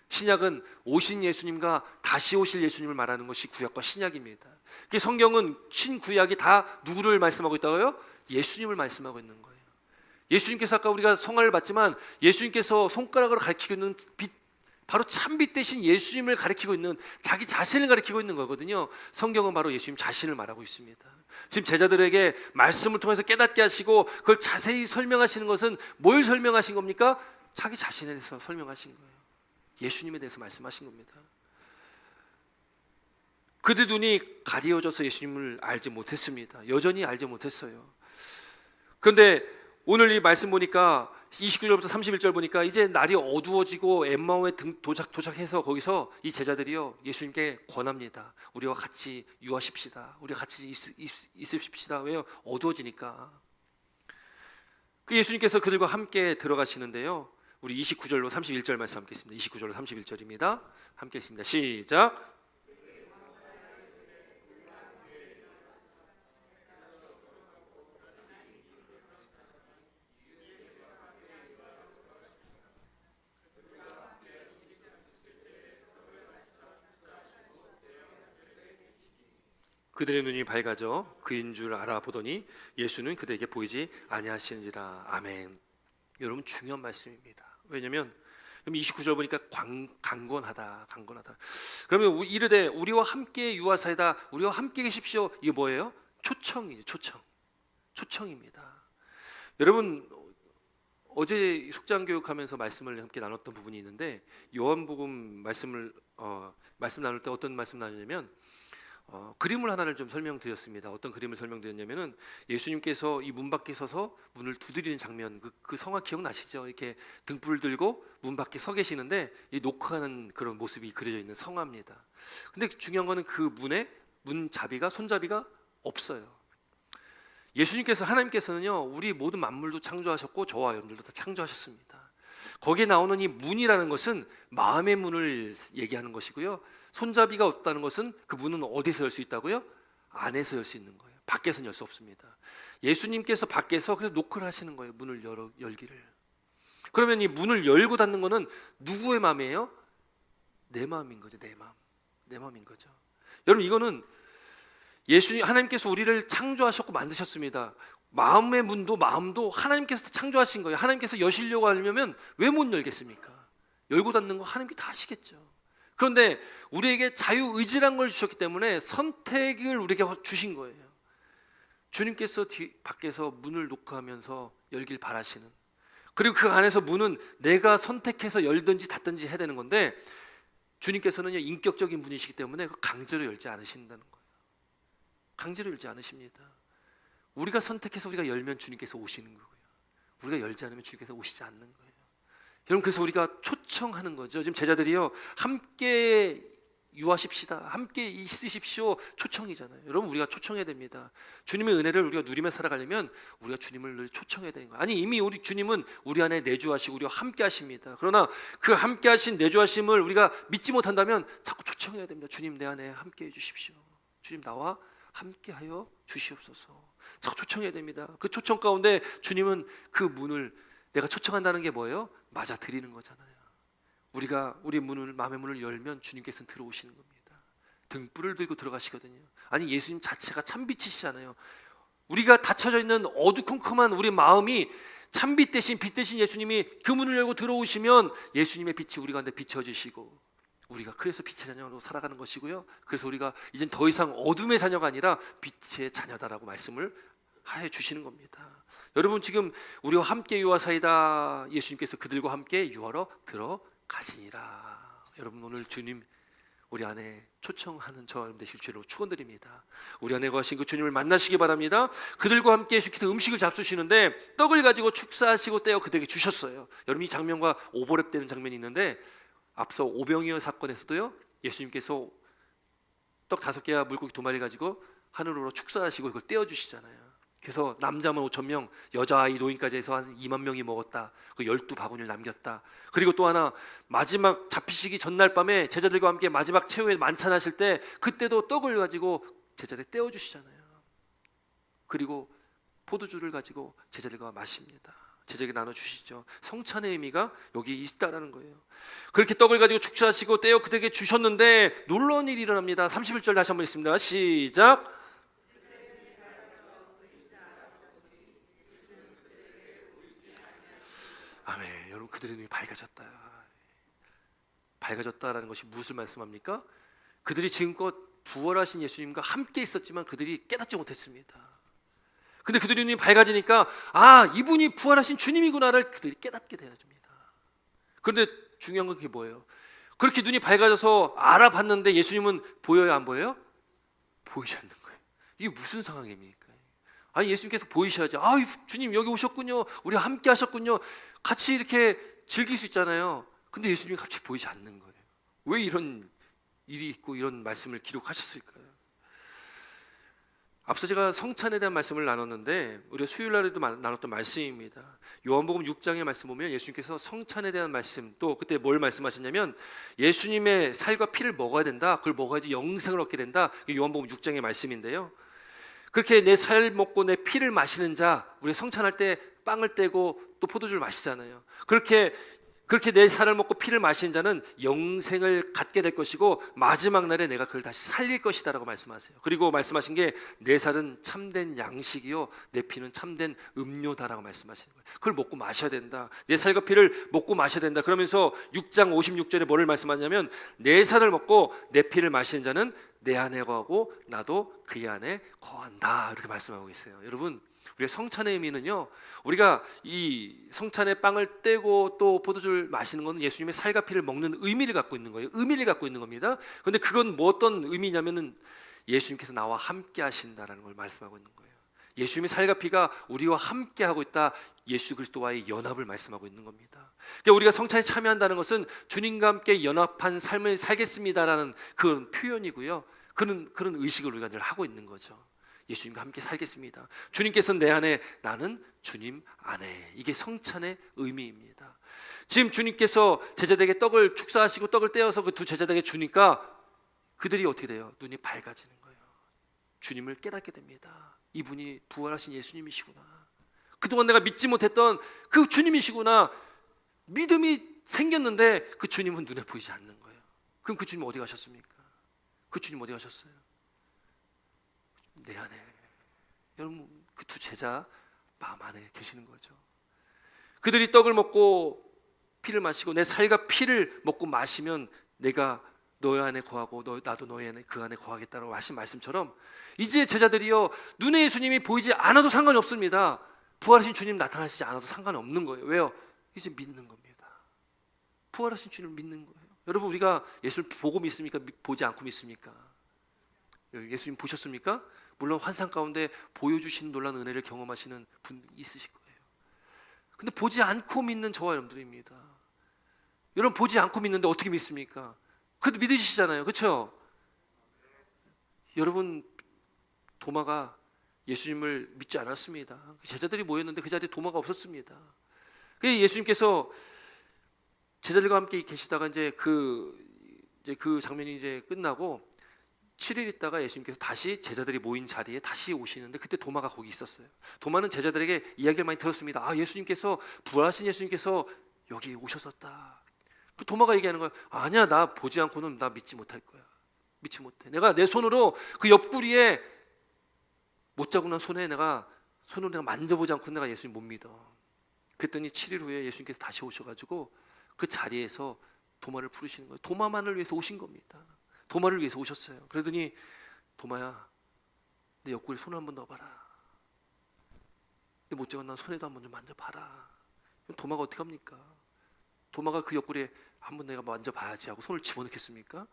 신약은 오신 예수님과 다시 오실 예수님을 말하는 것이 구약과 신약입니다. 그 성경은 신구약이 다 누구를 말씀하고 있다고요? 예수님을 말씀하고 있는 거예요. 예수님께서 아까 우리가 성화를 받지만 예수님께서 손가락으로 가리키고 있는 빛, 바로 참빛 대신 예수님을 가리키고 있는, 자기 자신을 가리키고 있는 거거든요. 성경은 바로 예수님 자신을 말하고 있습니다. 지금 제자들에게 말씀을 통해서 깨닫게 하시고 그걸 자세히 설명하시는 것은 뭘 설명하신 겁니까? 자기 자신에 대해서 설명하신 거예요. 예수님에 대해서 말씀하신 겁니다. 그들 눈이 가려져서 예수님을 알지 못했습니다. 여전히 알지 못했어요. 그런데 오늘 이 말씀 보니까 29절부터 31절 보니까 이제 날이 어두워지고 엠마오에 도착해서 거기서 이 제자들이요, 예수님께 권합니다. 우리와 같이 유하십시다. 우리와 같이 있으십시다. 왜요? 어두워지니까. 그 예수님께서 그들과 함께 들어가시는데요, 우리 29절로 31절 말씀 함께 있습니다. 29절로 31절입니다. 함께 있습니다. 시작. 그들의 눈이 밝아져 그인 줄 알아보더니 예수는 그들에게 보이지 아니하시는지라. 아멘. 여러분, 중요한 말씀입니다. 왜냐하면 29절 보니까 강건하다. 그러면 이르되 우리와 함께 유하사이다, 우리와 함께 계십시오. 이게 뭐예요? 초청이죠. 초청입니다. 여러분, 어제 속장 교육하면서 말씀을 함께 나눴던 부분이 있는데, 요한복음 말씀 나눌 때 어떤 말씀 나누냐면 그림을 하나를 좀 설명드렸습니다. 어떤 그림을 설명드렸냐면은 예수님께서 이 문 밖에 서서 문을 두드리는 장면, 그 성화 기억나시죠? 이렇게 등불을 들고 문 밖에 서 계시는데 이 노크하는 그런 모습이 그려져 있는 성화입니다. 근데 중요한 거는 그 문에 문자비가, 손잡이가 없어요. 예수님께서, 하나님께서는요, 우리 모든 만물도 창조하셨고 저와 여러분들도 다 창조하셨습니다. 거기에 나오는 이 문이라는 것은 마음의 문을 얘기하는 것이고요, 손잡이가 없다는 것은 그 문은 어디서 열 수 있다고요? 안에서 열 수 있는 거예요. 밖에서는 열 수 없습니다. 예수님께서 밖에서 그래서 노크를 하시는 거예요. 문을 열기를. 그러면 이 문을 열고 닫는 거는 누구의 마음이에요? 내 마음인 거죠. 내 마음인 거죠. 여러분, 이거는 하나님께서 우리를 창조하셨고 만드셨습니다. 마음의 문도 마음도 하나님께서 창조하신 거예요. 하나님께서 여시려고 하려면 왜 못 열겠습니까? 열고 닫는 거 하나님께 다 하시겠죠. 그런데 우리에게 자유의지란 걸 주셨기 때문에 선택을 우리에게 주신 거예요. 주님께서 밖에서 문을 노크하면서 열길 바라시는, 그리고 그 안에서 문은 내가 선택해서 열든지 닫든지 해야 되는 건데, 주님께서는 인격적인 분이시기 때문에 강제로 열지 않으신다는 거예요. 강제로 열지 않으십니다. 우리가 선택해서 우리가 열면 주님께서 오시는 거고요, 우리가 열지 않으면 주님께서 오시지 않는 거예요. 여러분, 그래서 우리가 초청하는 거죠. 지금 제자들이요, 함께 유하십시다, 함께 있으십시오, 초청이잖아요. 여러분, 우리가 초청해야 됩니다. 주님의 은혜를 우리가 누리며 살아가려면 우리가 주님을 늘 초청해야 되는 거예요. 아니, 이미 우리 주님은 우리 안에 내주하시고 우리와 함께 하십니다. 그러나 그 함께 하신 내주하심을 우리가 믿지 못한다면 자꾸 초청해야 됩니다. 주님, 내 안에 함께 해 주십시오. 주님, 나와 함께 하여 주시옵소서. 자꾸 초청해야 됩니다. 그 초청 가운데 주님은 그 문을, 내가 초청한다는 게 뭐예요? 맞아 드리는 거잖아요. 우리가 우리 문을, 마음의 문을 열면 주님께서는 들어오시는 겁니다. 등불을 들고 들어가시거든요. 아니, 예수님 자체가 참빛이시잖아요. 우리가 닫혀져 있는 어두컴컴한 우리 마음이 참빛 대신 빛 대신 예수님이 그 문을 열고 들어오시면 예수님의 빛이 우리 가운데 비춰지시고, 우리가 그래서 빛의 자녀로 살아가는 것이고요, 그래서 우리가 이젠 더 이상 어둠의 자녀가 아니라 빛의 자녀다라고 말씀을 하여 주시는 겁니다. 여러분, 지금 우리와 함께 유하사이다, 예수님께서 그들과 함께 유하러 들어가시니라. 여러분, 오늘 주님 우리 안에 초청하는 저 여러분 되실 줄로 축원드립니다. 우리 안에 거하신 그 주님을 만나시기 바랍니다. 그들과 함께 예수께서 음식을 잡수시는데 떡을 가지고 축사하시고 떼어 그들에게 주셨어요. 여러분, 이 장면과 오버랩되는 장면이 있는데, 앞서 오병이어 사건에서도요, 예수님께서 떡 5개와 물고기 2마리 가지고 하늘으로 축사하시고 이걸 떼어 주시잖아요. 그래서 남자만 5천 명, 여자아이 노인까지 해서 한 2만 명이 먹었다. 그 12바구니를 남겼다. 그리고 또 하나, 마지막 잡히시기 전날 밤에 제자들과 함께 마지막 최후의 만찬하실 때 그때도 떡을 가지고 제자들 떼어주시잖아요. 그리고 포도주를 가지고 제자들과 마십니다. 제자에게 나눠주시죠. 성찬의 의미가 여기 있다라는 거예요. 그렇게 떡을 가지고 축제하시고 떼어 그들에게 주셨는데 놀라운 일이 일어납니다. 31절 다시 한번 읽습니다. 시작. 아멘. 여러분, 그들의 눈이 밝아졌다. 밝아졌다라는 것이 무엇을 말씀합니까? 그들이 지금껏 부활하신 예수님과 함께 있었지만 그들이 깨닫지 못했습니다. 근데 그들의 눈이 밝아지니까 이분이 부활하신 주님이구나를 그들이 깨닫게 되어집니다. 그런데 중요한 건 그게 뭐예요? 그렇게 눈이 밝아져서 알아봤는데 예수님은 보여요, 안 보여요? 보이지 않는 거예요. 이게 무슨 상황입니까? 아니, 예수님께서 보이셔야지. 주님 여기 오셨군요. 우리와 함께 하셨군요. 같이 이렇게 즐길 수 있잖아요. 근데 예수님이 갑자기 보이지 않는 거예요. 왜 이런 일이 있고 이런 말씀을 기록하셨을까요? 앞서 제가 성찬에 대한 말씀을 나눴는데 우리가 수요일 날에도 나눴던 말씀입니다. 요한복음 6장의 말씀 보면 예수님께서 성찬에 대한 말씀, 또 그때 뭘 말씀하셨냐면 예수님의 살과 피를 먹어야 된다. 그걸 먹어야지 영생을 얻게 된다. 요한복음 6장의 말씀인데요. 그렇게 내 살 먹고 내 피를 마시는 자, 우리 성찬할 때 빵을 떼고 또 포도주를 마시잖아요. 그렇게 내 살을 먹고 피를 마시는 자는 영생을 갖게 될 것이고 마지막 날에 내가 그걸 다시 살릴 것이다 라고 말씀하세요. 그리고 말씀하신 게 내 살은 참된 양식이요 내 피는 참된 음료다라고 말씀하시는 거예요. 그걸 먹고 마셔야 된다. 내 살과 피를 먹고 마셔야 된다. 그러면서 6장 56절에 뭐를 말씀하냐면 내 살을 먹고 내 피를 마시는 자는 내 안에 거하고 나도 그의 안에 거한다 이렇게 말씀하고 있어요. 여러분, 우리의 성찬의 의미는요, 우리가 이 성찬의 빵을 떼고 또 포도주를 마시는 것은 예수님의 살과 피를 먹는 의미를 갖고 있는 거예요. 의미를 갖고 있는 겁니다. 그런데 그건 뭐 어떤 의미냐면은 예수님께서 나와 함께 하신다라는 걸 말씀하고 있는 거예요. 예수님의 살과 피가 우리와 함께 하고 있다. 예수 그리스도와의 연합을 말씀하고 있는 겁니다. 그러니까 우리가 성찬에 참여한다는 것은 주님과 함께 연합한 삶을 살겠습니다라는 그런 표현이고요. 그런 의식을 우리가 늘 하고 있는 거죠. 예수님과 함께 살겠습니다. 주님께서는 내 안에, 나는 주님 안에. 이게 성찬의 의미입니다. 지금 주님께서 제자들에게 떡을 축사하시고 떡을 떼어서 그 두 제자들에게 주니까 그들이 어떻게 돼요? 눈이 밝아지는 거예요. 주님을 깨닫게 됩니다. 이분이 부활하신 예수님이시구나. 그동안 내가 믿지 못했던 그 주님이시구나. 믿음이 생겼는데 그 주님은 눈에 보이지 않는 거예요. 그럼 그 주님 어디 가셨습니까? 그 주님 어디 가셨어요? 내 안에. 여러분, 그 두 제자 마음 안에 계시는 거죠. 그들이 떡을 먹고 피를 마시고 내 살과 피를 먹고 마시면 내가 너희 안에 거하고 나도 너희 안에 그 안에 거하겠다라고 하신 말씀처럼 이제 제자들이요, 눈에 예수님이 보이지 않아도 상관이 없습니다. 부활하신 주님 나타나시지 않아도 상관이 없는 거예요. 왜요? 이제 믿는 겁니다. 부활하신 주님을 믿는 거예요. 여러분, 우리가 예수를 보고 믿습니까? 보지 않고 믿습니까? 예수님 보셨습니까? 물론 환상 가운데 보여주신 놀라운 은혜를 경험하시는 분 있으실 거예요. 근데 보지 않고 믿는 저와 여러분들입니다. 여러분, 보지 않고 믿는데 어떻게 믿습니까? 그래도 믿으시잖아요. 그렇죠? 여러분, 도마가 예수님을 믿지 않았습니다. 제자들이 모였는데 그 자리에 도마가 없었습니다. 그래서 예수님께서 제자들과 함께 계시다가 이제 그 장면이 이제 끝나고 7일 있다가 예수님께서 다시 제자들이 모인 자리에 다시 오시는데 그때 도마가 거기 있었어요. 도마는 제자들에게 이야기를 많이 들었습니다. 예수님께서, 부활하신 예수님께서 여기 오셨었다. 그 도마가 얘기하는 거예요. 아니야, 나 보지 않고는 나 믿지 못할 거야. 믿지 못해. 내가 내 손으로 그 옆구리에 못 자고 난 손으로 내가 만져보지 않고 내가 예수님 못 믿어. 그랬더니 7일 후에 예수님께서 다시 오셔가지고 그 자리에서 도마를 부르시는 거예요. 도마만을 위해서 오신 겁니다. 도마를 위해서 오셨어요. 그러더니 도마야, 내 옆구리에 손을 한번 넣어봐라. 내 못 자고 난 손에도 한번 좀 만져봐라. 도마가 어떻게 합니까? 도마가 그 옆구리에 한번 내가 만져봐야지 하고 손을 집어넣겠습니까?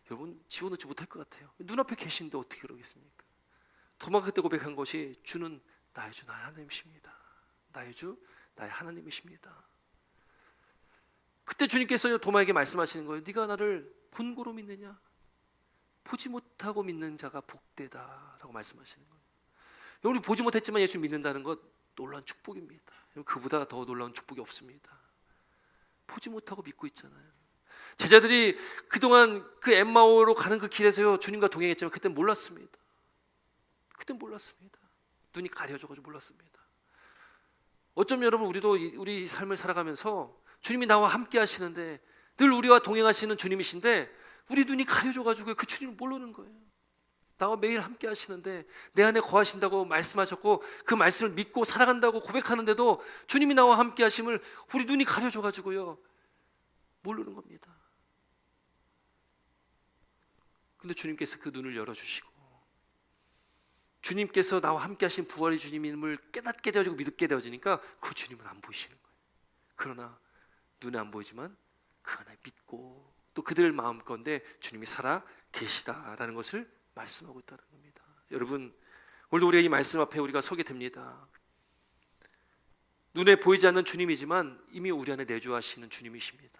여러분, 집어넣지 못할 것 같아요. 눈앞에 계신데 어떻게 그러겠습니까? 도마가 그때 고백한 것이 주는 나의 주 나의 하나님이십니다. 나의 주 나의 하나님이십니다. 그때 주님께서 도마에게 말씀하시는 거예요. 네가 나를 본고로 믿느냐? 보지 못하고 믿는 자가 복되다라고 말씀하시는 거예요. 우리 보지 못했지만 예수 믿는다는 것 놀라운 축복입니다. 그보다 더 놀라운 축복이 없습니다. 보지 못하고 믿고 있잖아요. 제자들이 그동안 그 엠마오로 가는 그 길에서요 주님과 동행했지만 그때 몰랐습니다. 그때 몰랐습니다. 눈이 가려져가지고 몰랐습니다. 어쩌면 여러분 우리도 우리 삶을 살아가면서 주님이 나와 함께 하시는데 늘 우리와 동행하시는 주님이신데 우리 눈이 가려져가지고 그 주님을 모르는 거예요. 나와 매일 함께 하시는데 내 안에 거하신다고 말씀하셨고 그 말씀을 믿고 살아간다고 고백하는데도 주님이 나와 함께 하심을 우리 눈이 가려져가지고요 모르는 겁니다. 근데 주님께서 그 눈을 열어주시고 주님께서 나와 함께 하신 부활의 주님임을 깨닫게 되어지고 믿게 되어지니까 그 주님은 안 보이시는 거예요. 그러나 눈에 안 보이지만 그 안에 믿고 또 그들 마음 가운데 주님이 살아 계시다라는 것을 말씀하고 있다는 겁니다. 여러분 오늘도 우리가 이 말씀 앞에 우리가 서게 됩니다. 눈에 보이지 않는 주님이지만 이미 우리 안에 내주하시는 주님이십니다.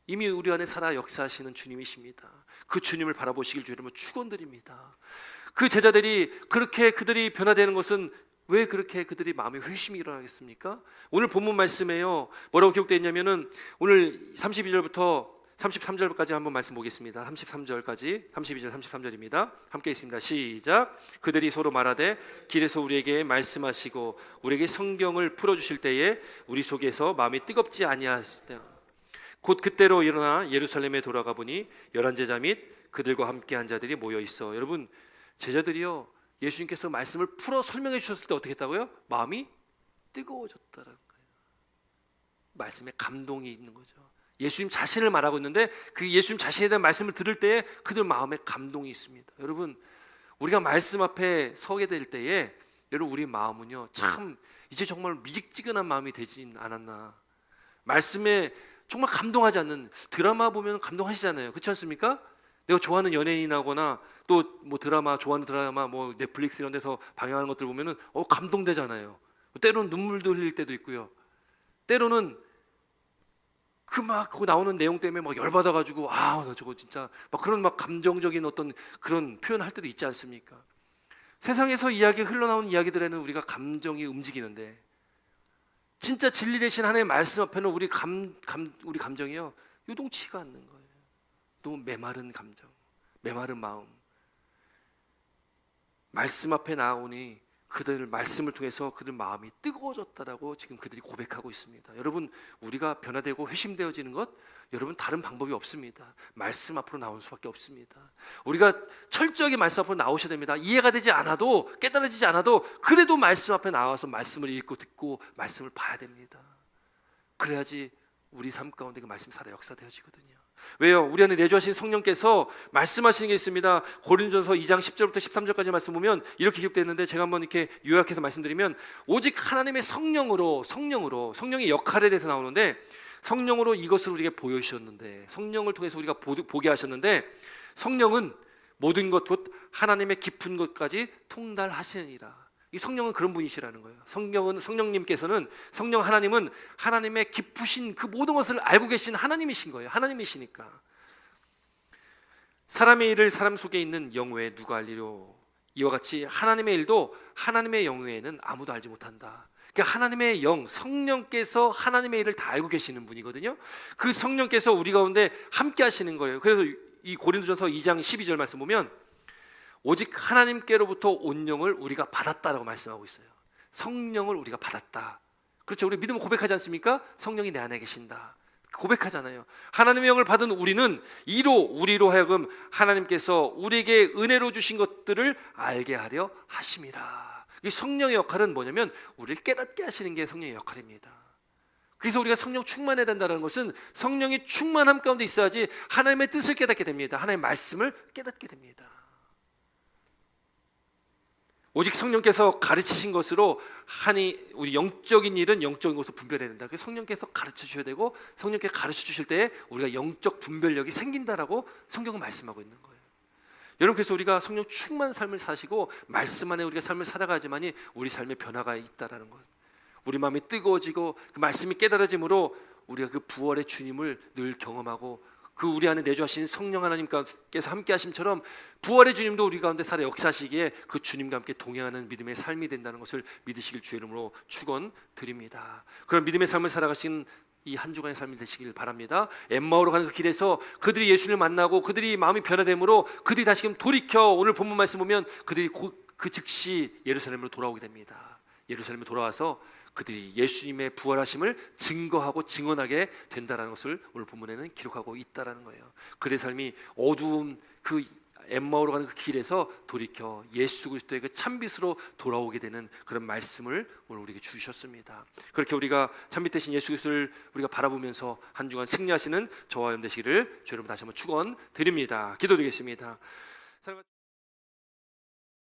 이미 우리 안에 살아 역사하시는 주님이십니다. 그 주님을 바라보시길 주님은 축원드립니다. 그 제자들이 그렇게 그들이 변화되는 것은 왜 그렇게 그들이 마음에 회심이 일어나겠습니까? 오늘 본문 말씀에요 뭐라고 기록되어 있냐면은 오늘 32절부터 33절까지 한번 말씀 보겠습니다. 33절까지 32절 33절입니다. 함께 있습니다. 시작. 그들이 서로 말하되 길에서 우리에게 말씀하시고 우리에게 성경을 풀어주실 때에 우리 속에서 마음이 뜨겁지 아니하시다. 곧 그때로 일어나 예루살렘에 돌아가 보니 11제자 및 그들과 함께한 자들이 모여 있어. 여러분 제자들이요 예수님께서 말씀을 풀어 설명해 주셨을 때 어떻게 했다고요? 마음이 뜨거워졌다는 거예요. 말씀에 감동이 있는 거죠. 예수님 자신을 말하고 있는데 그 예수님 자신에 대한 말씀을 들을 때에 그들 마음에 감동이 있습니다. 여러분 우리가 말씀 앞에 서게 될 때에 여러분 우리 마음은요 참 이제 정말 미직지근한 마음이 되진 않았나. 말씀에 정말 감동하지 않는 드라마 보면 감동하시잖아요. 그렇지 않습니까? 내가 좋아하는 연예인하거나 또 뭐 드라마 좋아하는 드라마 뭐 넷플릭스 이런 데서 방영하는 것들 보면은 감동되잖아요. 때로는 눈물도 흘릴 때도 있고요. 때로는 그 막 거기 나오는 내용 때문에 막 열받아가지고 나 저거 진짜 막 그런 막 감정적인 어떤 그런 표현을 할 때도 있지 않습니까? 세상에서 흘러나오는 이야기들에는 우리가 감정이 움직이는데 진짜 진리 대신 하나님의 말씀 앞에는 우리 감정이요 요동치가 않는 거예요. 너무 메마른 감정, 메마른 마음. 말씀 앞에 나오니 그들 말씀을 통해서 그들 마음이 뜨거워졌다라고 지금 그들이 고백하고 있습니다. 여러분 우리가 변화되고 회심되어지는 것 여러분 다른 방법이 없습니다. 말씀 앞으로 나올 수밖에 없습니다. 우리가 철저하게 말씀 앞으로 나오셔야 됩니다. 이해가 되지 않아도 깨달아지지 않아도 그래도 말씀 앞에 나와서 말씀을 읽고 듣고 말씀을 봐야 됩니다. 그래야지 우리 삶 가운데 그 말씀이 살아 역사되어지거든요. 왜요? 우리 안에 내주하신 성령께서 말씀하시는 게 있습니다. 고린도전서 2장 10절부터 13절까지 말씀 보면 이렇게 기록되어 있는데 제가 한번 이렇게 요약해서 말씀드리면 오직 하나님의 성령으로 성령의 역할에 대해서 나오는데 성령으로 이것을 우리에게 보여주셨는데 성령을 통해서 우리가 보게 하셨는데 성령은 모든 것 곧 하나님의 깊은 것까지 통달하시느니라. 이 성령은 그런 분이시라는 거예요. 성령님께서는 성령 하나님은 하나님의 깊으신 그 모든 것을 알고 계신 하나님이신 거예요. 하나님이시니까. 사람의 일을 사람 속에 있는 영 외에 누가 알리려. 이와 같이 하나님의 일도 하나님의 영 외에는 아무도 알지 못한다. 그러니까 하나님의 영, 성령께서 하나님의 일을 다 알고 계시는 분이거든요. 그 성령께서 우리 가운데 함께 하시는 거예요. 그래서 이 고린도전서 2장 12절 말씀 보면 오직 하나님께로부터 온 영을 우리가 받았다라고 말씀하고 있어요. 성령을 우리가 받았다. 그렇죠. 우리 믿음을 고백하지 않습니까? 성령이 내 안에 계신다. 고백하잖아요. 하나님의 영을 받은 우리는 우리로 하여금 하나님께서 우리에게 은혜로 주신 것들을 알게 하려 하심이라. 이 성령의 역할은 뭐냐면 우리를 깨닫게 하시는 게 성령의 역할입니다. 그래서 우리가 성령 충만해야 된다는 것은 성령이 충만함 가운데 있어야지 하나님의 뜻을 깨닫게 됩니다. 하나님의 말씀을 깨닫게 됩니다. 오직 성령께서 가르치신 것으로 하니 우리 영적인 일은 영적인 것으로 분별해야 된다. 그래서 성령께서 가르쳐 주셔야 되고 성령께서 가르쳐 주실 때에 우리가 영적 분별력이 생긴다라고 성경은 말씀하고 있는 거예요. 여러분 그래서 우리가 성령 충만한 삶을 사시고 말씀 안에 우리가 삶을 살아가지만이 우리 삶에 변화가 있다라는 것. 우리 마음이 뜨거워지고 그 말씀이 깨달아짐으로 우리가 그 부활의 주님을 늘 경험하고 그 우리 안에 내주하신 성령 하나님께서 함께 하심처럼 부활의 주님도 우리 가운데 살아 역사하시기에 그 주님과 함께 동행하는 믿음의 삶이 된다는 것을 믿으시길 주의 이름으로 축원드립니다. 그런 믿음의 삶을 살아가신 이 한 주간의 삶이 되시길 바랍니다. 엠마오로 가는 그 길에서 그들이 예수를 만나고 그들이 마음이 변화됨으로 그들이 다시금 돌이켜 오늘 본문 말씀 보면 그들이 그 즉시 예루살렘으로 돌아오게 됩니다. 예루살렘에 돌아와서 그들이 예수님의 부활하심을 증거하고 증언하게 된다는 것을 오늘 본문에는 기록하고 있다는 거예요. 그들의 삶이 어두운 그 엠마오로 가는 그 길에서 돌이켜 예수 그리스도의 그 참빛으로 돌아오게 되는 그런 말씀을 오늘 우리에게 주셨습니다. 그렇게 우리가 참빛 대신 예수 그리스도를 우리가 바라보면서 한 주간 승리하시는 저와 여러분 되시기를 주여 여러분 다시 한번 축원드립니다. 기도드리겠습니다.